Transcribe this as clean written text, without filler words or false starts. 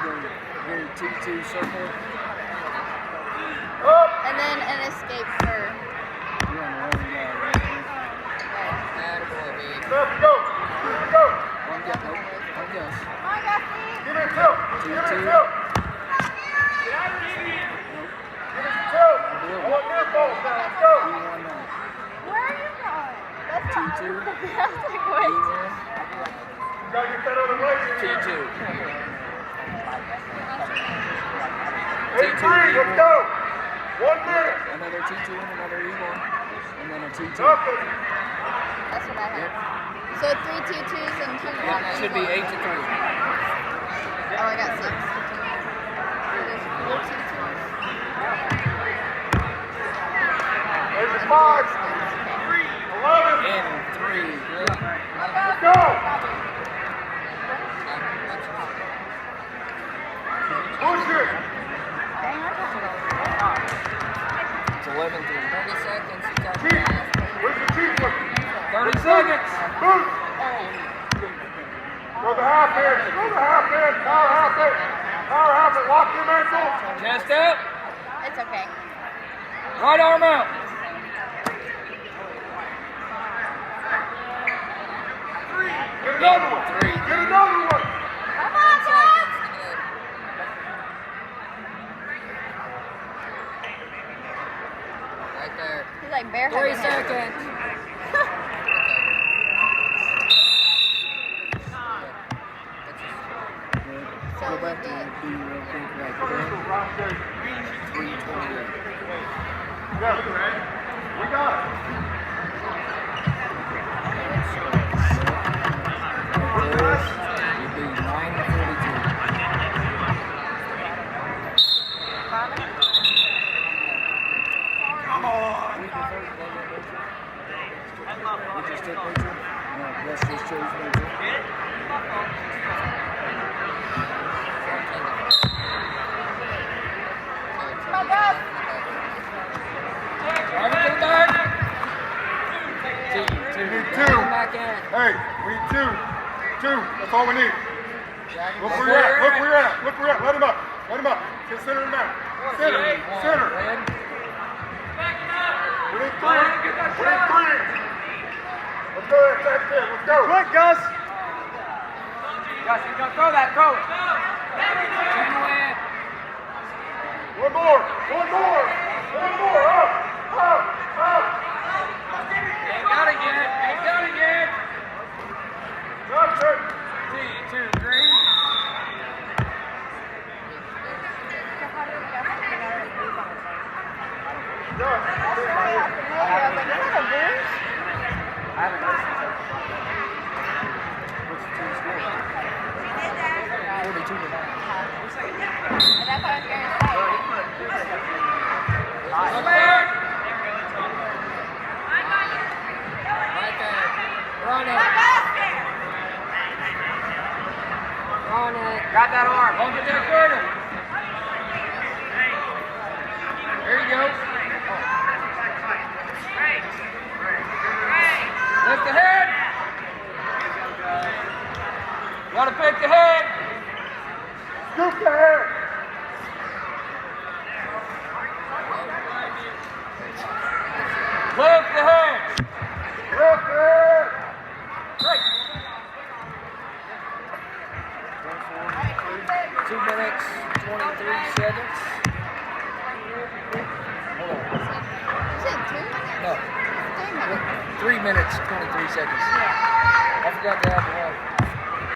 Your T2 circle. And then an escape for. You're on the wrong guy right here. Let's go. Here we go. One guess. One guess. Give me a two. Give me a two. Give me a two. I want near balls now. Let's go. Where are you going? That's T2. I was like, wait. You gotta get that other way. T2. T3, let's go. 1 minute. Another T2 and another E1. And then a T2. Nothing. That's what I had. So 3 T2s and 2 Yeah, it should be 8 to 3. Oh, I got 6. There's 4 T2s. There's the 5. 11. And 3. Great. Let's go. Push it. It's 11 to 30 seconds. Chief. Where's the chief? 30 seconds. Move. Go the half in. Go the half in. Power half it. Power half it. Lock your ankle. Chest out. It's okay. Right arm out. Get another one. 3. Get another one. Come on, guys! Right there. He's like bare 3 seconds. So Go back we to did. B real quick like that. 3:28. Yeah. We got it. It'd be 9:42. Come on. We just took picture. No, Wes just chose picture. Everything back. We need two. Back in. Hey, we need two. Two. That's all we need. Look where you're at. Look where you're at. Look where you're at. Let him up. Let him up. Get center him out. Center. Center. We need three. We need three. Let's go ahead. That's it. Let's go. Quick, Gus. Gus, you gonna throw that. Throw it. One more. One more. One more. Up. Up. Up. Ain't got it yet. Ain't got it yet. That's it. T2, 3. Gus. I haven't noticed it. What's the team score? 42 to 9. That's what I was going to say. Look back! Right there. Run it. Run it. Got that arm. Hold it there, further. There you go. Lift the head. Gotta pick the head. Scoop the head. Lift the head. Lift the head. Great. 2 minutes, 23 seconds. Hold on. You said 2? No. 3 minutes. 3 minutes, 23 seconds. I forgot to add the one.